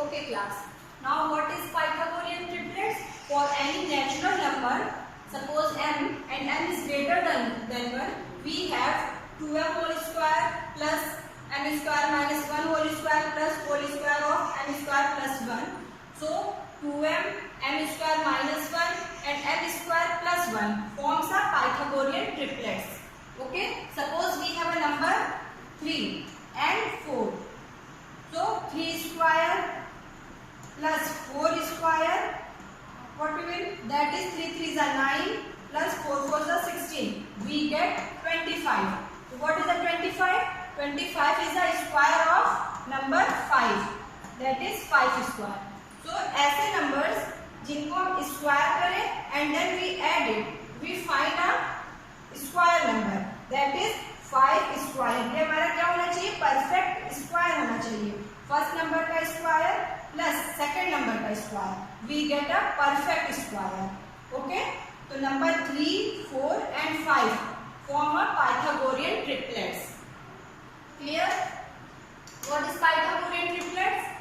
Okay class. Now what is Pythagorean triplets? For any natural number, suppose m and m is greater than 1, we have 2m whole square plus m square minus 1 whole square plus whole square of m square plus 1. So 2m, m square minus 1 and m square plus 1 forms a Pythagorean triplets. Okay. Suppose we have a number 3 and 4. So 3 square plus 4 square, what we will? That is 3 3s are 9 plus 4 4s are 16. We get 25. So what is the 25? 25 is the square of number 5. That is 5 square. So ऐसे numbers जिनको हम square करें and then we add it, we find a square number. That is 5 square. ये हमारा क्या होना चाहिए? Perfect square होना चाहिए. फर्स्ट नंबर का स्क्वायर प्लस सेकंड नंबर का square, we get a perfect square. Okay. तो number 3, 4 and 5 form a Pythagorean triplets. Clear? What is Pythagorean triplets?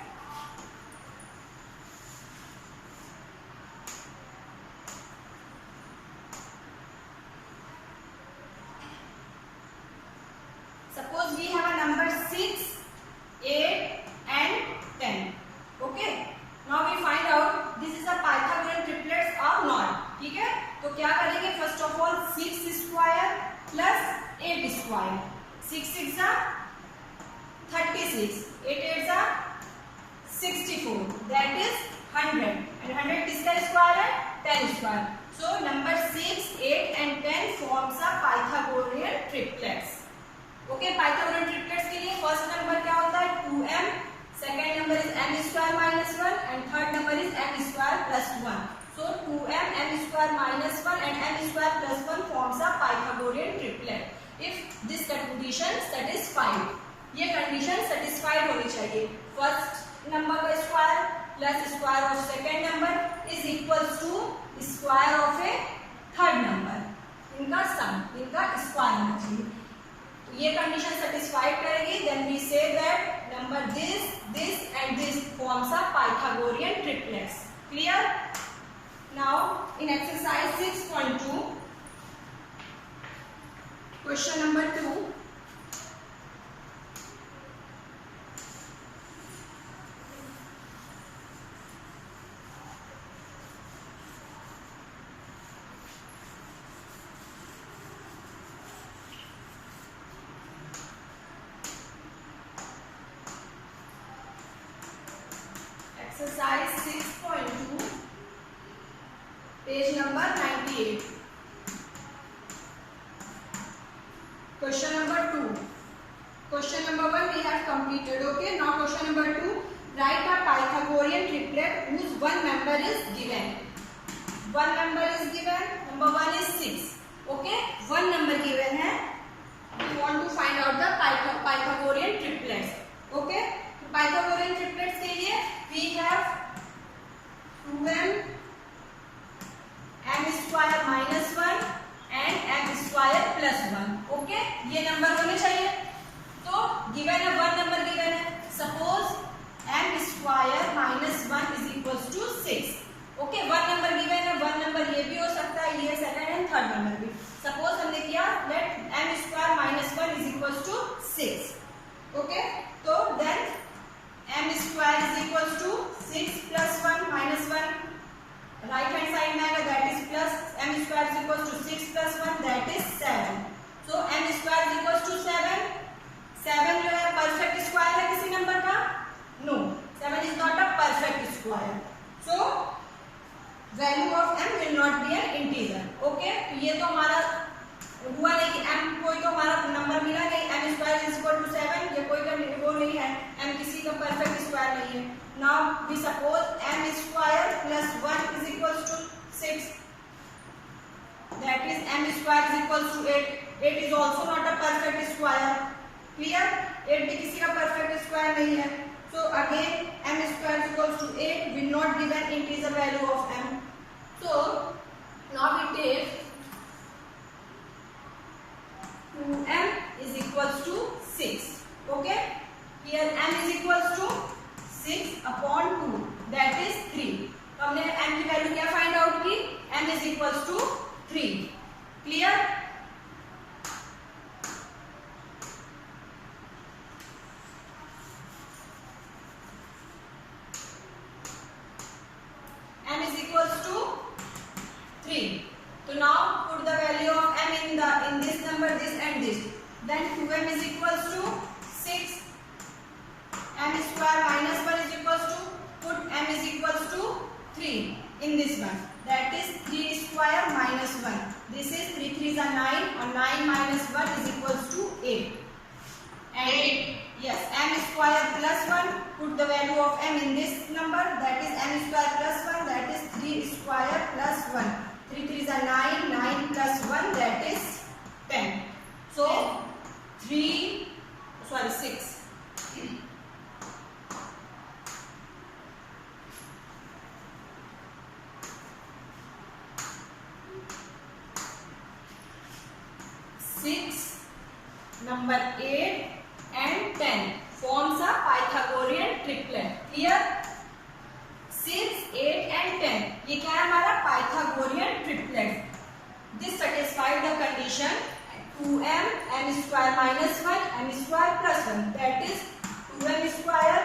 Suppose we have a number 6, 8 and 10. Okay. Now we find out this is a Pythagorean triplets or not. ठीक है. तो क्या करेंगे? First of all 6 square plus 8 square. 6 6 are 36. 8 8 are 64. That is 100. And 100 किसका square है? 10 square. So number 6, 8 and 10 forms a Pythagorean triplets. Okay. Pythagorean triplets के लिए first number क्या होता है? 2m, second number is m square minus 1 and third number is m square plus 1. So 2m, m square minus 1 and m square plus 1 forms a Pythagorean triplet if this condition satisfied. ये condition satisfied होनी चाहिए. First number का square plus square of second number is equals to square of a third number. इनका sum, इनका square होना चाहिए. ये condition satisfied करेगी, then we say that number this and this forms a Pythagorean triplets. Clear? Now in exercise 6.2 question number 2. Exercise 6.2, page number 98. Question number 2. Question number 1 we have completed. Okay. Now question number 2. Write a Pythagorean triplet whose one member is given. One member is given. Number 1 is 6. Okay. One number given है. We want to find out the Pythagorean triplets. Okay. Pythagorean triplets के लिए we have 2m, m square minus 1 and m square plus 1. Okay. ये number होने चाहिए. तो given है, one number given है. Suppose m square minus 1 is equals to 6. Okay. One number given है. One number ये भी हो सकता है, ये सेकंड एंड थर्ड नंबर भी. सपोज हमने किया let m square minus 1 is equals to 6. Okay. तो then m square is equals to 6 plus 1 minus 1. Right hand side में आएगा, that is plus. m square is equals to 6 plus 1, that is 7. So m square is equals to 7. 7 जो है perfect square है किसी number का? No. 7 is not a perfect square. So value of m will not be an integer. Okay. तो ये तो हमारा हुआ नहीं कि m कोई तो हमारा नंबर मिला नहीं. m square is equal to 7. ये कोई का वो नहीं है. m किसी का परफेक्ट स्क्वायर नहीं है. Now we suppose m square plus 1 is equals to 6. That is m square is equals to 8. 8 is also not a perfect square. Clear? 8 भी किसी का perfect square नहीं है. So again m square is equals to 8 will not give an integer value of m. So now we take 2m is equals to 6. Okay. Here m is equals to 6/2 that is 3। तो हमने m की value क्या find out की, m is equals to 3। Clear? m is equals to 3. So now put the value of m in this number, this and this. Then 2m is equals to 6. m square minus 1 is equals to, put m is equals to 3 in this one. That is 3 square minus 1. This is 3 3s are 9, or 9 minus 1 is equals to 8. And 8. Yes, m square plus 1, put the value of m in this number, that is m square plus 1, that is 3 square plus 1. 3 3s are 9, 9 plus 1, that is 10. So 6. Number 8 and 10 forms a Pythagorean triplet. Clear? 6, 8 and 10 ये क्या है हमारा Pythagorean triplet. This satisfies the condition 2m m square minus 1 m square plus 1, that is 2m square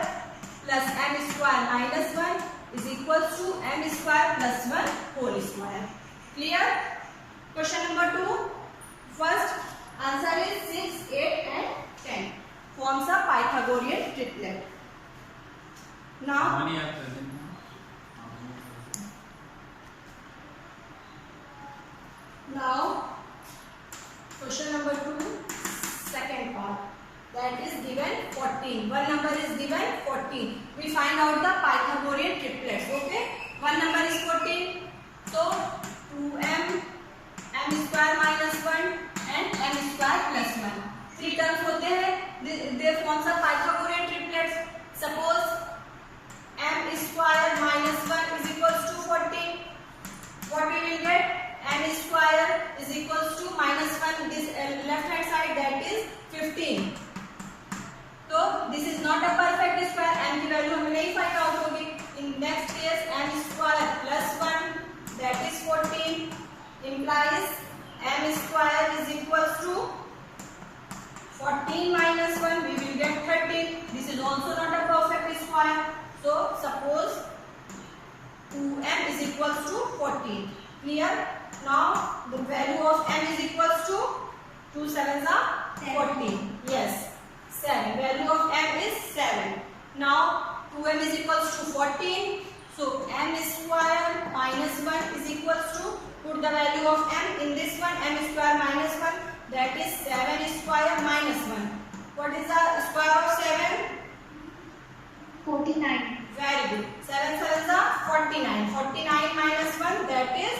plus m square minus 1 is equals to m square plus 1 whole square. Clear? Question number 2. First answer is 6, 8 and 10 forms a Pythagorean triplet. Now question number 2, second part, that is given 14. One number is given 14. We find out the Pythagorean triplets. Okay, one number is 14. So 2m m square minus 1 and m square plus 1. 3 terms होते हैं, they forms a Pythagorean triplets. Suppose m square minus 1 is equals to 14. What we will get? M square is equals to minus 1, this left hand side, that is 15. So this is not a perfect square, m की value हमें नहीं find out होगी. In next case m square plus 1, that is 14, implies m square is equals to 14 minus 1, we will get 13. This is also not a perfect square. So suppose 2m is equals to 14. Clear? Now the value of m is equals to 2 7s are 14. Yes, 7. Value of m is 7. Now 2m is equals to 14. So m square minus 1 is equals to, put the value of m in this one, m square minus 1, that is 7 square minus 1. What is the square of 7? 49. Very good. 7 7s are 49. 49 minus 1, that is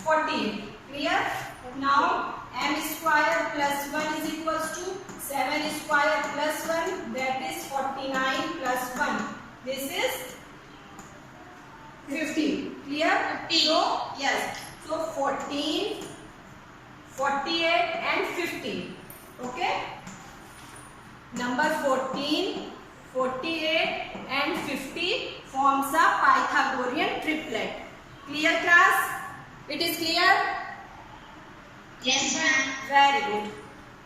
48. Clear? Now m square plus 1 is equals to 7 square plus 1, that is 49 plus 1. This is 50. Clear? 50. So yes. So 14, 48 and 50. Okay? Number 14, 48 and 50 forms a Pythagorean triplet. Clear class? It is clear? Yes, ma'am. Very good.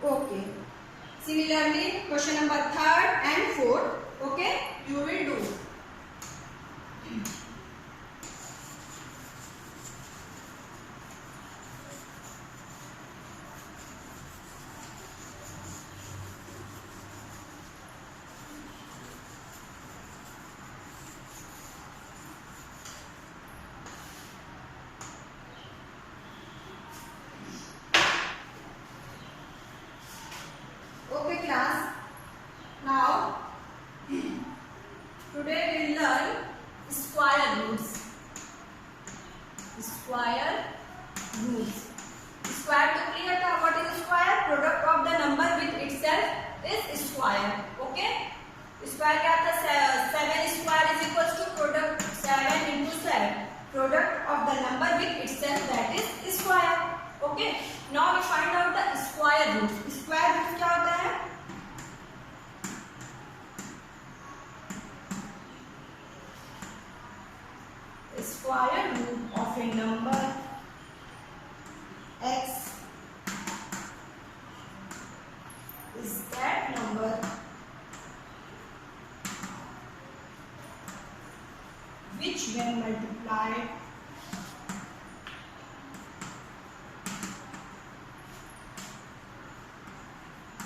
Okay. Similarly, question number 3rd and 4th. Okay? You will do. Okay class, now today we will learn square roots. Square roots. Square to clear था. What is square? Product of the number with itself is square. Okay? Square क्या था? 7 square is equals to product 7 into 7. Product of the number with itself, that is square. Okay? Now we find out the square roots. Square roots क्या होता है? Of A number x is that number which when multiplied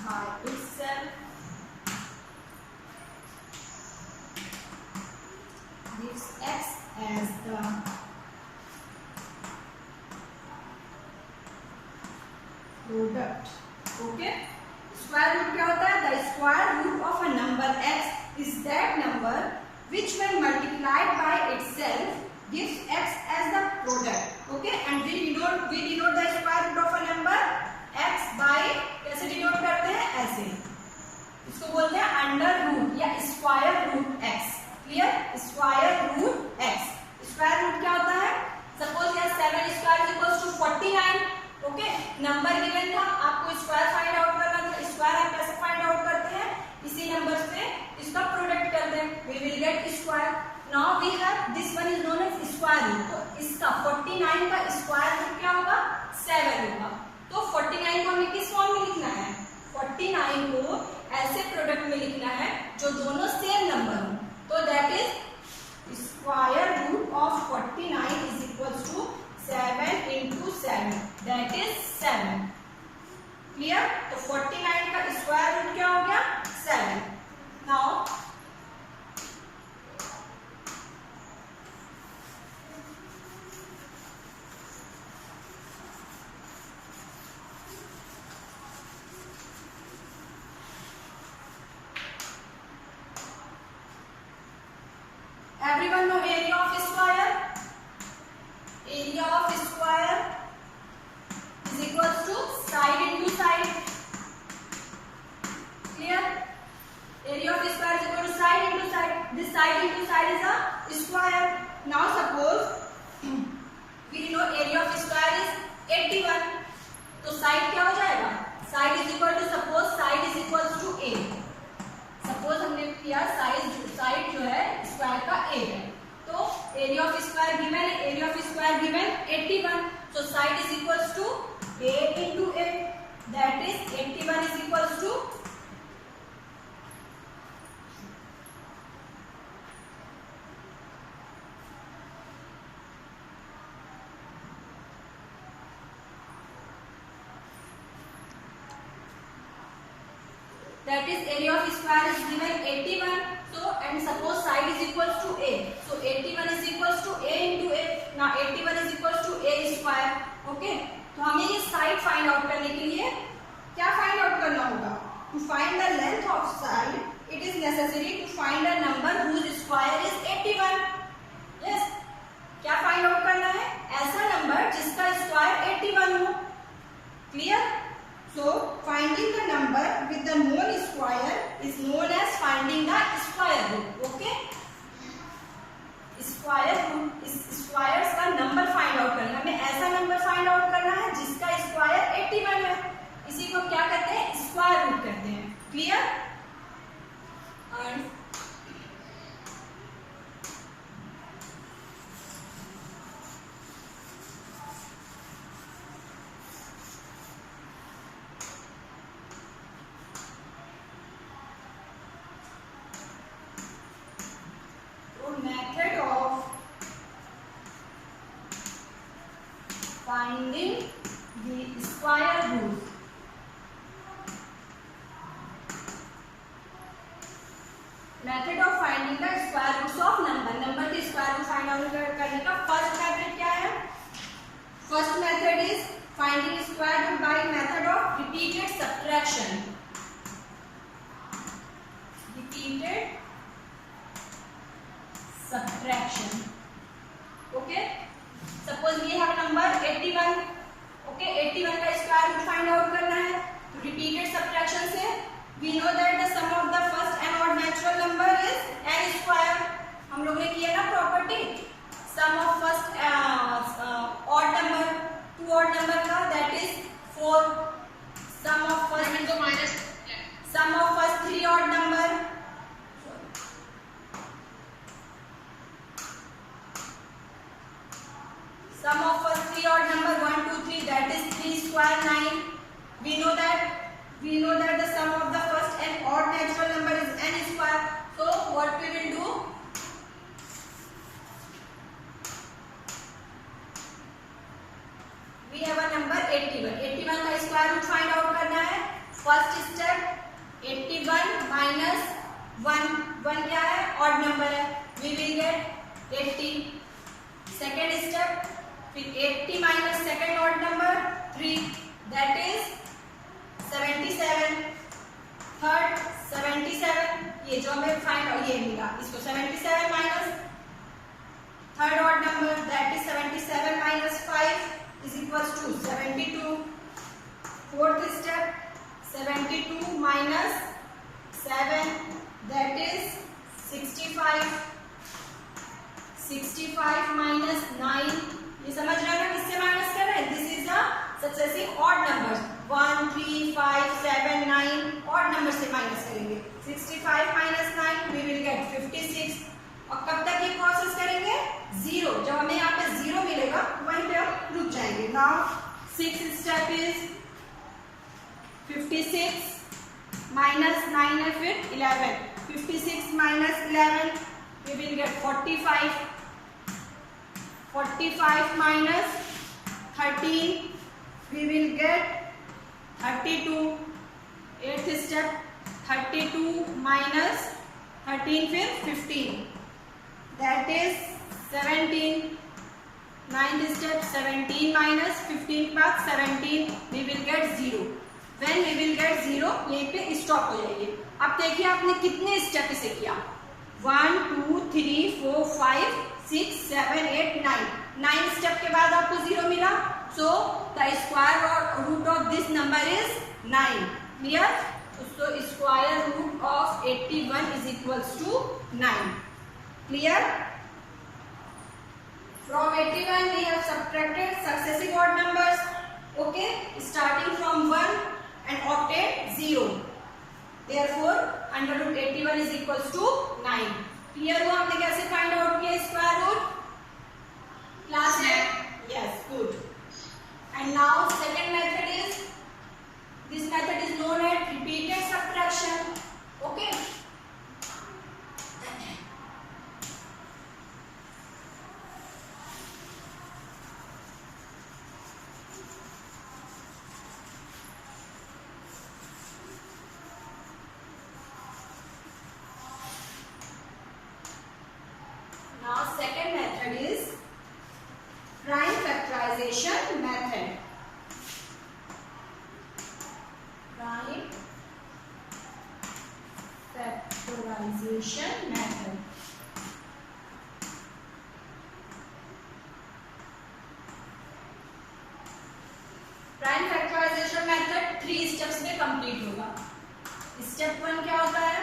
by itself gives x as the product. Okay, square root क्या होता है? The square root of a number x is that number which when multiplied by itself gives x as the product. Okay, and we denote the square root of a number x by कैसे denote करते हैं? ऐसे. इसको बोलते हैं under root या square root x. Clear? Square root x. Square root क्या होता है? सपोज यहाँ 7 square equals to 49. Okay, number given था, आपको स्क्वायर फाइंड आउट करना था. स्क्वायर आप कैसे फाइंड आउट करते हैं? इसी नंबर से इसका प्रोडक्ट कर दें. We will get square. Now we have this one is known as square root. तो इसका 49 का स्क्वायर रूट क्या होगा? 7 होगा. तो 49 को हमें किस फॉर्म में लिखना है? 49 को ऐसे प्रोडक्ट में लिखना है जो दोनों सेम नंबर हो. तो that is square root of 49 is equals to 7 into 7, that is 7. Clear? तो 49 का स्क्वायर रूट क्या हो गया? 7. Now everyone know area of square? Area of square is equals to side into side. Clear? Area of square is equal to side into side. This side into side is a square. Now suppose we know area of square is 81. तो side क्या हो जाएगा? Side is equal to suppose side is equals to a. Suppose हमने किया side जो है square का a है. तो एरिया ऑफ स्क्वायर गिवन है. Area of square given 81. So side is equals to a into a. That is 81 is equals to that is area of square is given 81. So and suppose side is equals to a. So 81 is equals to a into a. Now 81 is equals to a square. Okay. तो हमें ये side find out करने के लिए क्या find out करना होगा? To find the length of side it is necessary to find a number whose square is 81. Yes, क्या फाइंड आउट करना है? ऐसा नंबर जिसका स्क्वायर 81 हो. Clear? So finding the number with the known square is known as finding the square root. Okay? Square root is squares का number find out करना. हमें ऐसा नंबर फाइंड आउट करना है जिसका स्क्वायर 81 है. इसी को क्या कहते हैं? स्क्वायर रूट कहते हैं. Clear? And method of finding the square root. Method of finding the square roots of number. Number के स्क्वायर रूट फाइंड आउट करने का फर्स्ट मेथड क्या है? First method is finding square root by method of repeated subtraction. Repeated subtraction. Okay, suppose we have number 81. Okay, 81 का square root find out करना है. तो repeated subtraction से we know that the sum of the first and odd natural number is n square. हम लोग ने किया ना property sum of first odd number two odd number का, that is 4. sum of first three odd number, know that the sum of the first and odd natural number is n square. So what we will do, we have a number 81. 81 का square root find out करना है. First step 81 minus 1. 1 क्या है? Odd number है. We will get 80. Second step फिर 80 minus second odd number 3, that is 77. Third 77, ये जो हमें फाइंड आउट ये मिला, इसको 77 minus third odd number that is 77 minus 5 is equals to 72. Fourth step 72 minus 7, that is 65. 65 minus 9, ये समझ रहे हो ना किससे माइनस कर रहे हैं? This is the successive odd numbers 1 3 5 7 9 odd number से माइनस करेंगे. 65 minus 9 we will get 56. और कब तक ये प्रोसेस करेंगे? 0. जब हमें यहाँ पे 0 मिलेगा वहीं पे हम रुक जाएंगे. Now 6th step is 56 minus 9 है फिर 11. 56 minus 11 we will get 45. 45 minus 13 we will get 32. 8th step 32 minus 13 फिर 15, that is 17. 9th step 17 minus 15 के बाद 17 we will get 0. When we will get 0 यहीं पे स्टॉप हो जाइए. अब देखिए आपने कितने स्टेप इसे किया. 1 2 3 4 5 6 7 8 9. 9 स्टेप के बाद आपको 0 मिला. So the square root of this number is 9. Clear? So square root of 81 is equals to 9. Clear? From 81 we have subtracted successive odd numbers. Okay, starting from 1 and obtained 0. Therefore under root 81 is equals to 9. Clear हुआ? हमने कैसे find out किया square root? Class में? Yes, good. And now second method is, this method is known as repeated subtraction. Okay. Now second method is prime factorization method. Prime factorization method. Prime factorization method 3 steps में complete होगा. Step 1 क्या होता है?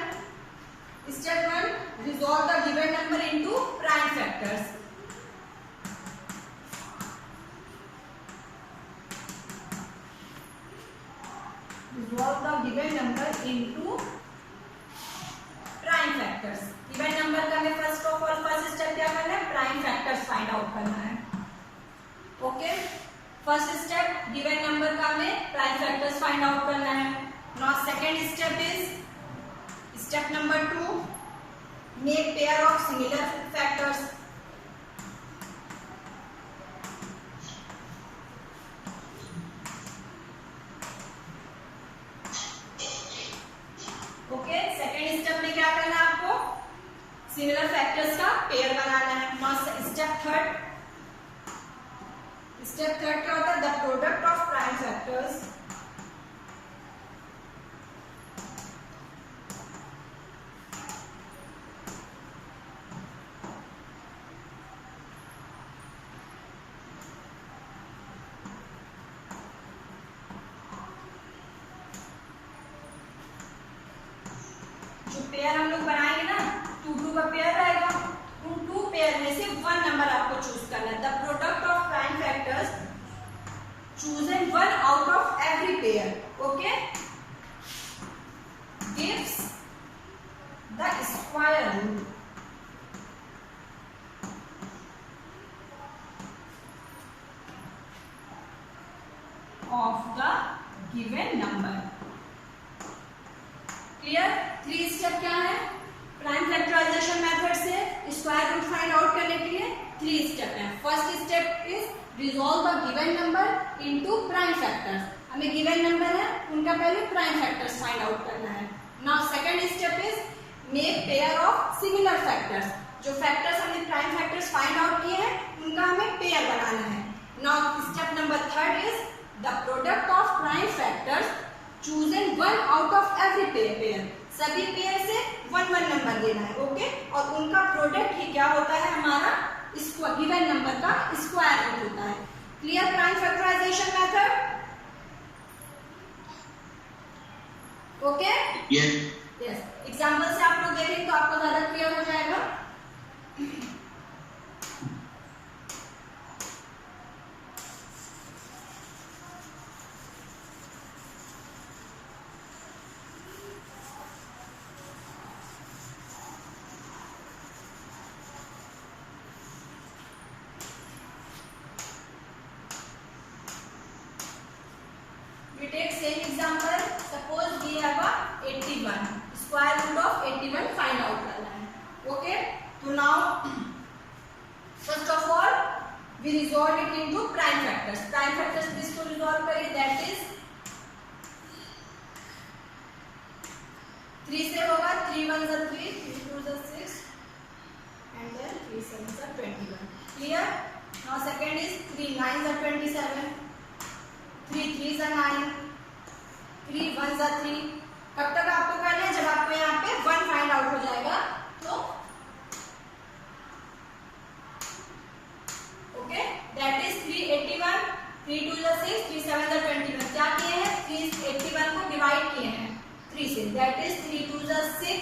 Step 1, resolve the given number into prime factors. Resolve the given number into prime factors. Given number का हमें first of all first step क्या करना है? Prime factors find out करना है. Okay? First step given number का हमें prime factors find out करना है. Now second step is step number 2. Make pair of similar factors. Okay, second step में क्या करना है आपको? Similar factors का pair बनाना है. Now step third क्या होता है? The product of prime factors. जो पेयर हम लोग बनाएंगे ना, 2 का पेयर रहेगा. उन 2 पेयर में से 1 नंबर आपको चूज करना है. The product of prime factors, chosen 1 out of every pair. Okay, gives the square root of the given number. 3 step है। First step is resolve the given number into prime factors. हमें given number है उनका पहले prime factors find out करना है। Now second step is make pair of similar factors. जो factors हमने prime factors find out किए हैं उनका हमें पेयर बनाना है। Now step number third is the product of prime factors chosen one out of every pair. सभी pair से one one number देना है, ओके, और उनका प्रोडक्ट ही क्या होता है, हमारा गिवन नंबर का स्क्वायर रूट होता है। Clear prime factorization method? Okay, yes. Example से आप लोग देखें तो आपको ज्यादा क्लियर हो जाएगा। We take same example. Suppose we have a 81. Square root of 81 find out करना है. Okay. So now, first of all, we resolve it into prime factors. Prime factors इसको resolve करिए. That is 3 से होगा 3 1 is 3, 3 2 is 6, and then 3 7 is 21. Clear? Now second is 3 9 is 27. 3 3 is 9, 3 1 is 3. कब तक आपको करना है, जब आपको यहाँ पे 1 फाइंड आउट हो जाएगा तो okay, that is 381. 3 2 is 6, 3 7 is 21. क्या किए हैं, 381 को डिवाइड किए हैं 3 से, that is 3 2 is 6,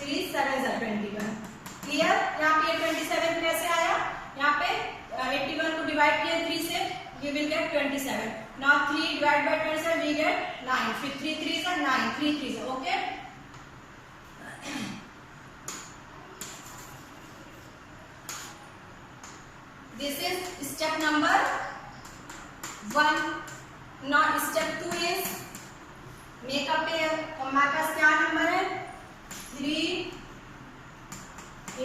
3 7 is 21. Clear? यहाँ पे 27 कैसे आया, यहाँ पे 81 को डिवाइड किया 3 से, we will get 27. Now 3 divided by 27 we get 9. फिर 3 3 is 9, 3 3 is okay. This is step number 1. Now step 2 is make a pair. तो हमारे पास क्या नंबर है, 3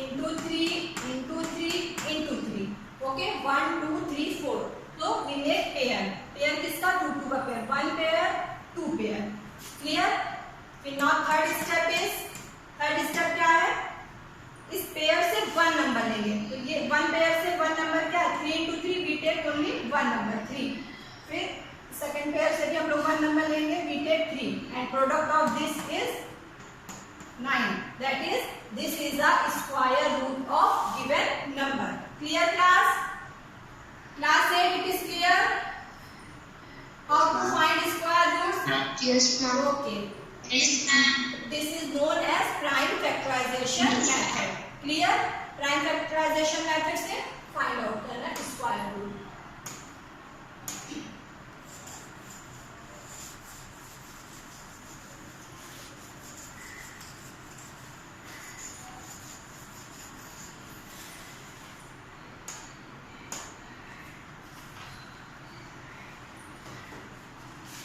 into 3 into 3 into 3. Okay, 1 2 3 4. तो we make pair. पेयर किसका, 2 2 का पेयर, 1 पेयर 2 पेयर. क्लियर? फिर now third step क्या है, इस पेयर से 1 नंबर लेंगे. तो ये 1 पेयर से 1 नंबर क्या है, 3 into 3 we take only 1 number 3. फिर सेकंड पेयर से भी हम लोग 1 नंबर लेंगे, we take 3, and product of this is 9. That is, this is the square root of given number. Clear class? Class 8, it is clear how to find square roots? Yes, ma'am. Okay. Yes, ma'am. This is known as prime factorization method. Clear? Prime factorization method से find out करना square root.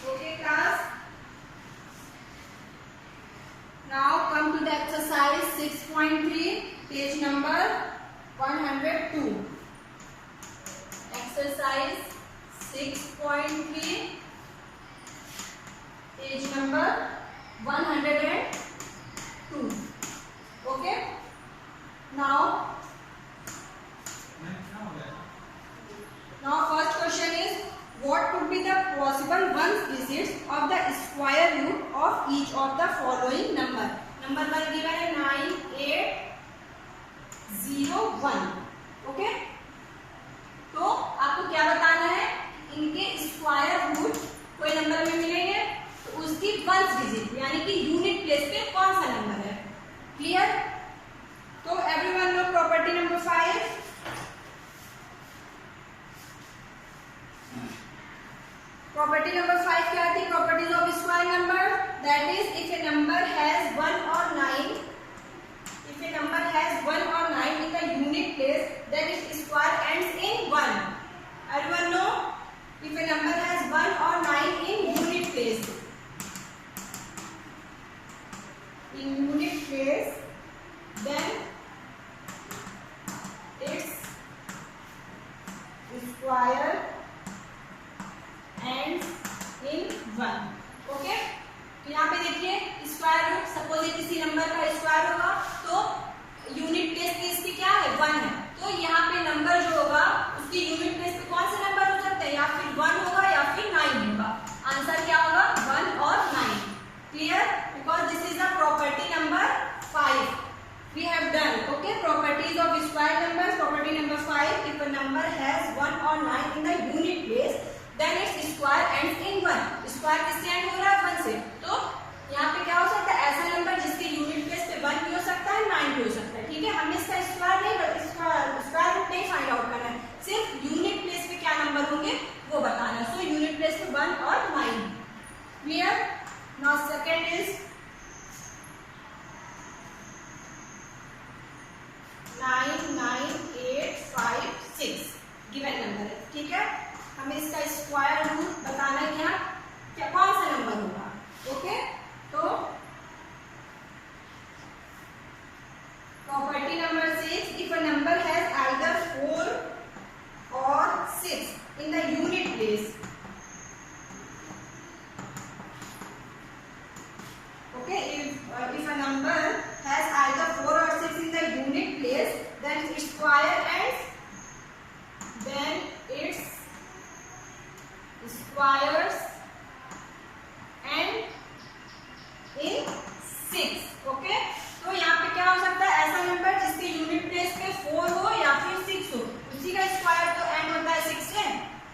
Okay, class. Now come to the exercise 6.3, page number 102. Exercise 6.3, page number 102. Okay. Now first question is, what could be the possible ones digits of the square root of each of the following number? Number 1 given है 9 8 0 1. Okay, तो आपको क्या बताना है, इनके square root कोई number में मिलेंगे तो उसकी वंस डिजिट यानी कि यूनिट प्लेस पे कौन सा नंबर है. क्लियर? तो everyone know property number 5. Property number 5 क्या थी, properties of square number? That is, if a number has 1 or 9, if a number has 1 or 9 in the unit place, then its square ends in 1. Everyone know? If a number has 1 or 9 in unit place, then then its square ends in 1। Square किससे end हो रहा है? 1 से। तो यहाँ पे क्या हो सकता है? ऐसा नंबर जिसके यूनिट प्लेस पे 1 भी हो सकता है, 9 भी हो सकता है। ठीक है, हमें इसका स्क्वायर रूट नहीं फाइंड आउट करना है, सिर्फ यूनिट प्लेस पे क्या नंबर होंगे वो बताना है। सो यूनिट प्लेस पे 1 और 9। Clear? Now second is 9, 9, 8, 5, 6 given number है। ठीक है, हमें इसका स्क्वायर रूट बताना है यहाँ क्या कौन सा नंबर होगा। ओके, तो property number 6, if a number has either 4 और 6 in the unit place, okay, if a number has either 4 or 6 in the unit place, then its square ends, then its squares end in 6। okay, तो यहाँ पे क्या हो सकता है? ऐसा number जिसके यूनिट प्लेस पे 4 हो या फिर 6 हो, उसी का स्क्वायर तो एंड होता है 6 से।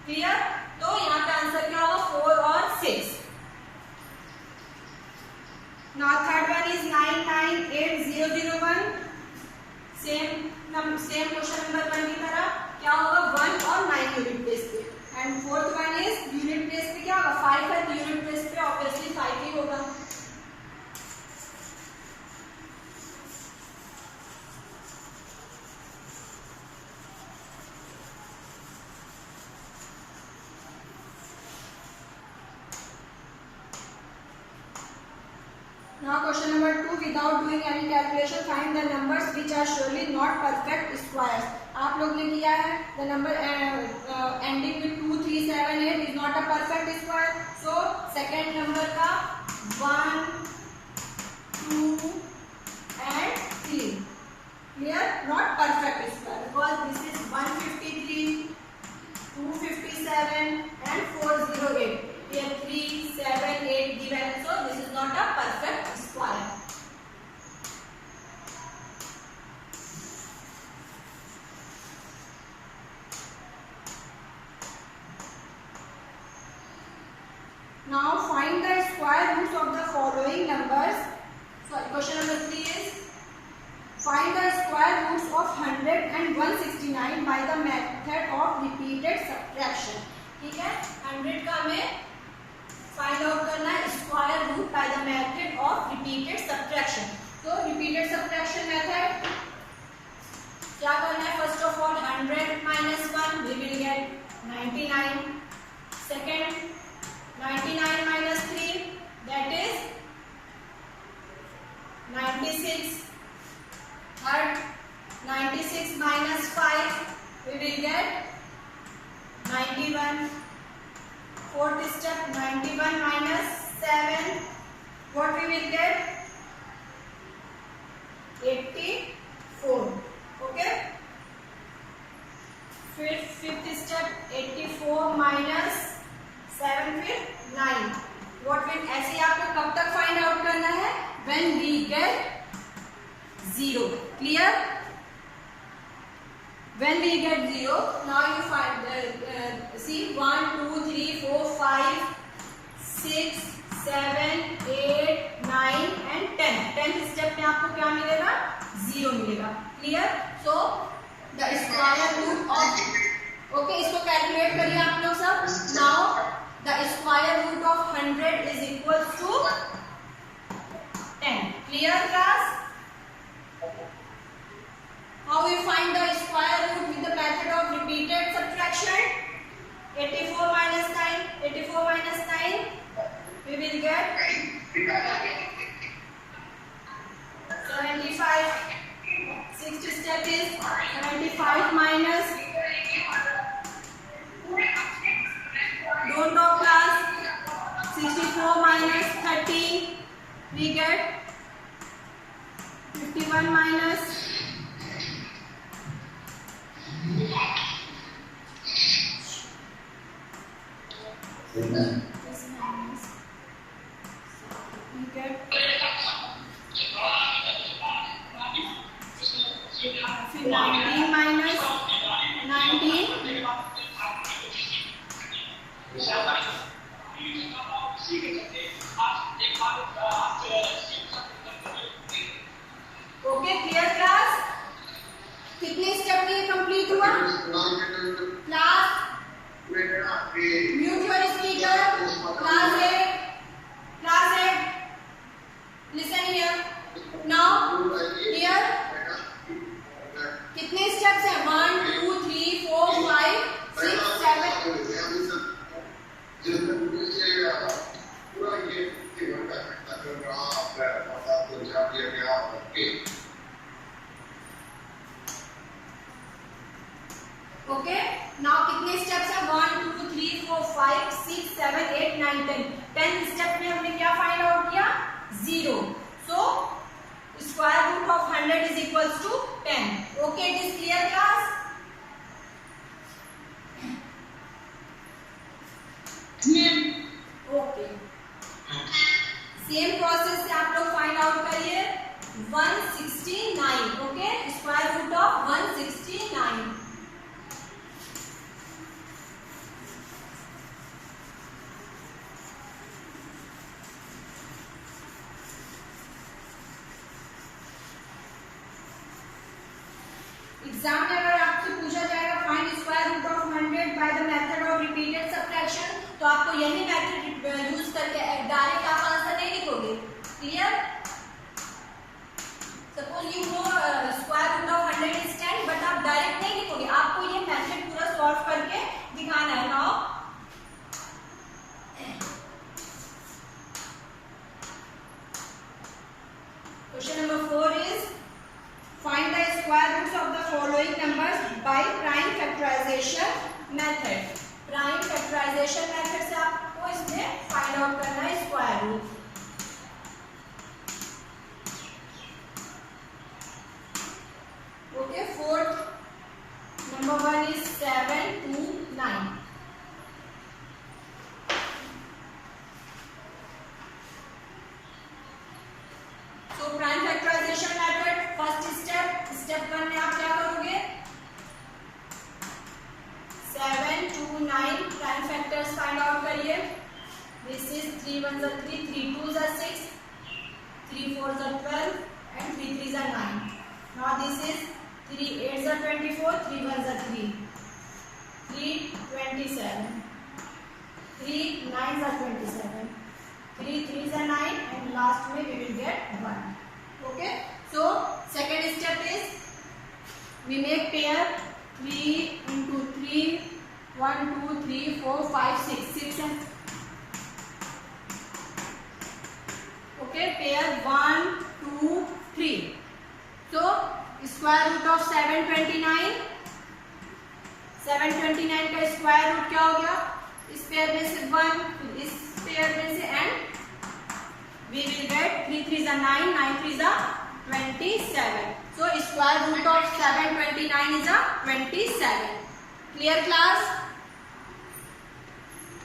क्लियर? तो यहाँ पे आंसर क्या होगा? 4 और 6। Now third one is 9, 9, 8, 0, 0, 1। Same question number 1 की तरह क्या होगा? 1 और 9 यूनिट प्लेस पे। And fourth one is unit place पे क्या होगा? 5 है, तो यूनिट प्लेस पे ऑब्वियसली 5 ही होगा। Now question number 2, without doing any calculation find the numbers which are surely not perfect squares। आप लोग ने किया है, the number ending with 2, 3, 7, 8 is not a perfect square। So second number का 1, 2 and 3 clear, not perfect square because this is 153, 257 and 408। Here 3, 7, 8 given, so this is not a perfect square। Now find the square roots of the following numbers। Sorry, question number 3 is find the square roots of 100 and 169 by the method of repeated subtraction। ठीक है, 100 का हमें find out करना है square root by the method of repeated subtraction. तो repeated subtraction method क्या करना है? First of all 100 minus 1 we will get 99। Second 99 minus 3 that is 96। Third 96 minus 5 we will get 91। Fourth step 91 minus 7 what we will get? 84। okay, fifth step 84 minus 7 फिर 9 what will, ऐसे आपको कब तक find out करना है? when we get 0। clear? when we get 0 now you find see 1 2 3 4 5 6 7 8 9 and 10। 10th step में आपको क्या मिलेगा? 0 मिलेगा। Clear? So the square root of okay, इसको कैलकुलेट करिए आप लोग सब। Now the square root of 100 is equal to 10। Clear class? How we find the square root with the method of repeated subtraction? 84 minus 9, 84 minus 9, we will get 75. Sixth step is 75 minus, don't talk class, 64 minus 13, we get 51 minus 19 minus 19 okay clear class? कितने step में complete हुआ class? Mute your speaker. Class 8 listen here now. Here कितने steps हैं? 1 2 3 4 5 6 7। Okay now कितने steps हैं? 1 2 3 4 5 6 7 8 9 10। 10 step में हमने क्या फाइंड आउट किया? 0। So square root of 100 is equals to 10। Okay it is clear class? Okay same process से आप लोग फाइंड आउट करिए 169। Okay square root of 169। Exam में अगर आपसे पूछा जाएगा find square root of 100 by the method of repeated subtraction, तो आपको यही मेथड यूज करके डायरेक्ट आप आंसर नहीं लिखोगे। Clear? Suppose you know square root of 100 is 10, but आप डायरेक्ट नहीं लिखोगे, आपको ये मेथड पूरा सॉल्व करके दिखाना है। Now question number 4 is find the square roots of the following numbers by prime factorization method। prime factorization method से आपको इसमें फाइंड आउट करना है square root. Okay fourth number 1 is 7 2 9। So prime factorization method first step 1 में आप क्या करोगे? 7 2 9 prime factors find out करिए। This is 3 1 is 3 3 2 is 6 3 4 is 12 and 3 3 is 9। now this is 3 8 is 24 3 1 is 3 3 27 3 9 is 27 3 3 is 9 and last में we will get 1। okay so second step is we make pair 3 into 3 1 2 3 4 5 6 6 and okay pair 1 2 3। so square root of 729 का square root क्या हो गया? इस pair में से 1 इस pair में से and we will get 3 3 is 9 9 3 is 27। so square root of 729 is 27। clear class?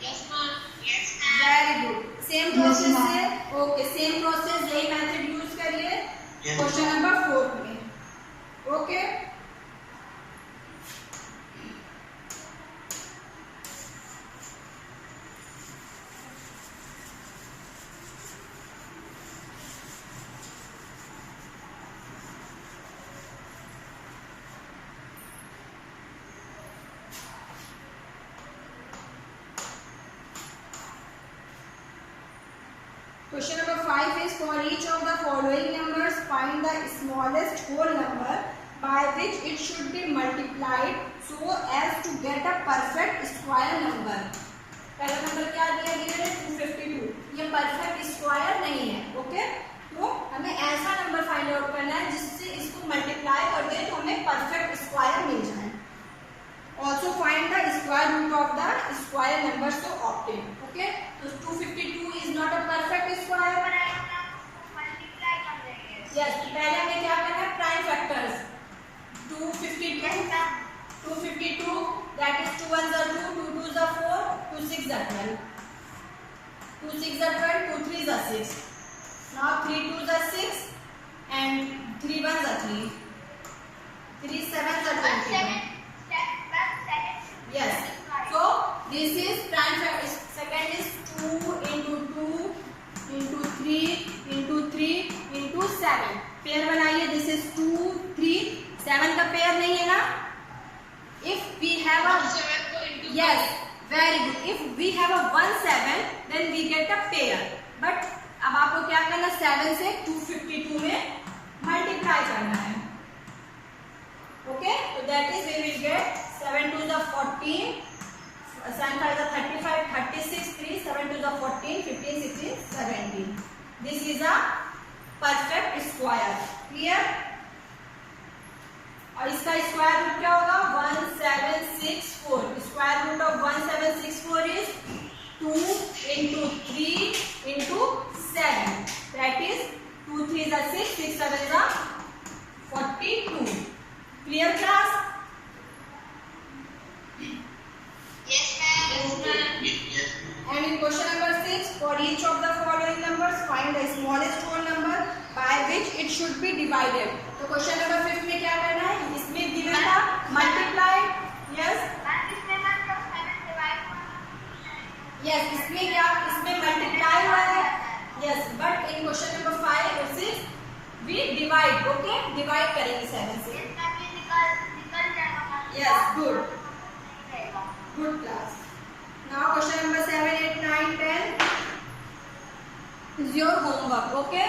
Yes ma'am। Yes ma'am। very good। Same process से ओके सेम प्रोसेस यही मेथड यूज करिए क्वेश्चन नंबर 4 में। Okay Question number 5 is for each of the following numbers find the smallest whole number by which it should be multiplied so as to get a perfect square number। पहला number क्या दिया गया है? 252। ये perfect square नहीं है। Okay तो हमें ऐसा नंबर फाइंड आउट करना है जिससे इसको मल्टीप्लाई कर दे तो हमें परफेक्ट स्क्वायर मिल जाए। Also find the square root of the square number so obtained। okay so 252 is not a perfect square। Multiply कर देंगे। yes पहले हमें क्या करना है? Prime factors 252 that is 2 1 is 2 2 2 is 4 2 6 is 12 2 6 is 12 2 3 is 6। now 3 2 is 6 and 3 1 7 का pair नहीं है ना. If we have a 7 को into yes, very good. If we have a 1 7, then we get a pair. But अब आपको क्या करना, 7 से 252 में मल्टीप्लाई करना है. Okay, so that is we will get 7 to the 14, 7 5 the 35, 36, 3, 7 to the 14, 15, 16, 17. This is a perfect square. Clear? और इसका स्क्वायर रूट क्या होगा, 1764. Square root of 1764 is 2 into 3 into 7. That is 2 3 is 6, 6 7 is 42. Clear class? Yes, ma'am. And in question number 6, for each of the following numbers, find the smallest whole number by which it should be divided. तो question number 5 में क्या करना है, इसमें given था multiply. Yes yes, इसमें क्या, इसमें मल्टीप्लाई हुआ है. Yes, but in question number 5 और 6 वी डिवाइड. ओके, डिवाइड करेंगे 7 से. Yes, good. Good class. Now question number 7, 8, 9, 10 is your homework. Okay.